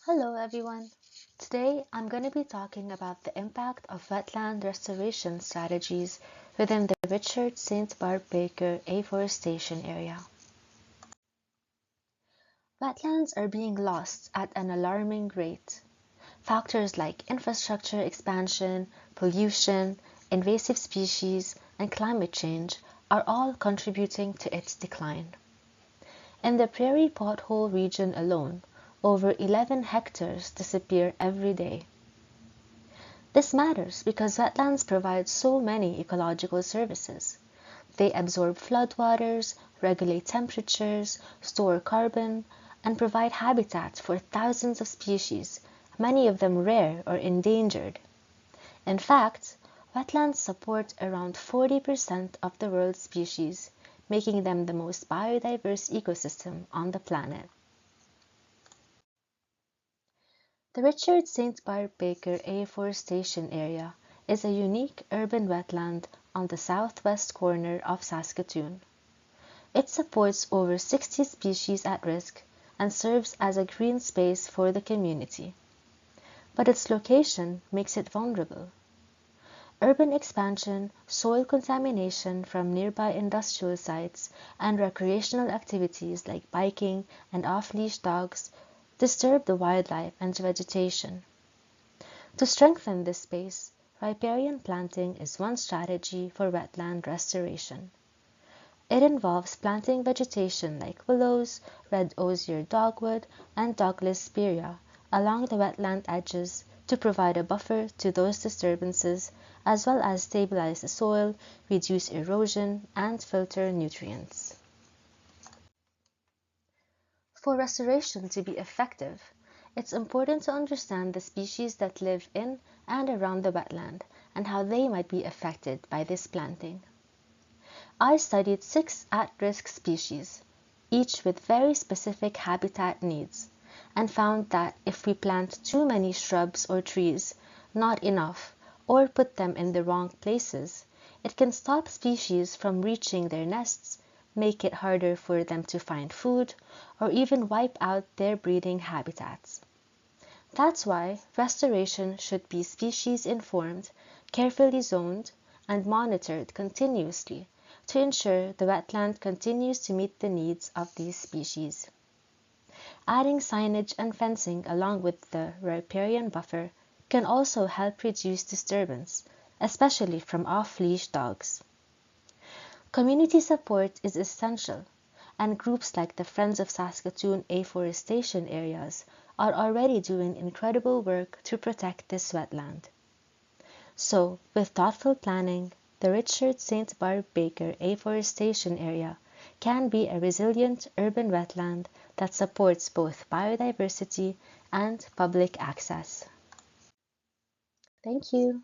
Hello everyone. Today I'm going to be talking about the impact of wetland restoration strategies within the Richard St. Barbe Baker Afforestation area. Wetlands are being lost at an alarming rate. Factors like infrastructure expansion, pollution, invasive species, and climate change are all contributing to its decline. In the Prairie Pothole region alone, over 11 hectares disappear every day. This matters because wetlands provide so many ecological services. They absorb floodwaters, regulate temperatures, store carbon, and provide habitat for thousands of species, many of them rare or endangered. In fact, wetlands support around 40% of the world's species, making them the most biodiverse ecosystem on the planet. The Richard St. Barbe Baker Afforestation Area is a unique urban wetland on the southwest corner of Saskatoon. It supports over 60 species at risk and serves as a green space for the community. But its location makes it vulnerable. Urban expansion, soil contamination from nearby industrial sites, and recreational activities like biking and off-leash dogs disturb the wildlife and vegetation. To strengthen this space, riparian planting is one strategy for wetland restoration. It involves planting vegetation like willows, red osier dogwood, and Douglas spirea along the wetland edges to provide a buffer to those disturbances, as well as stabilize the soil, reduce erosion, and filter nutrients. For restoration to be effective, it's important to understand the species that live in and around the wetland and how they might be affected by this planting. I studied 6 at-risk species, each with very specific habitat needs, and found that if we plant too many shrubs or trees, not enough, or put them in the wrong places, it can stop species from reaching their nests, make it harder for them to find food, or even wipe out their breeding habitats. That's why restoration should be species-informed, carefully zoned, and monitored continuously to ensure the wetland continues to meet the needs of these species. Adding signage and fencing along with the riparian buffer can also help reduce disturbance, especially from off-leash dogs. Community support is essential, and groups like the Friends of Saskatoon Afforestation Areas are already doing incredible work to protect this wetland. So, with thoughtful planning, the Richard St. Barbe Baker Afforestation Area can be a resilient urban wetland that supports both biodiversity and public access. Thank you.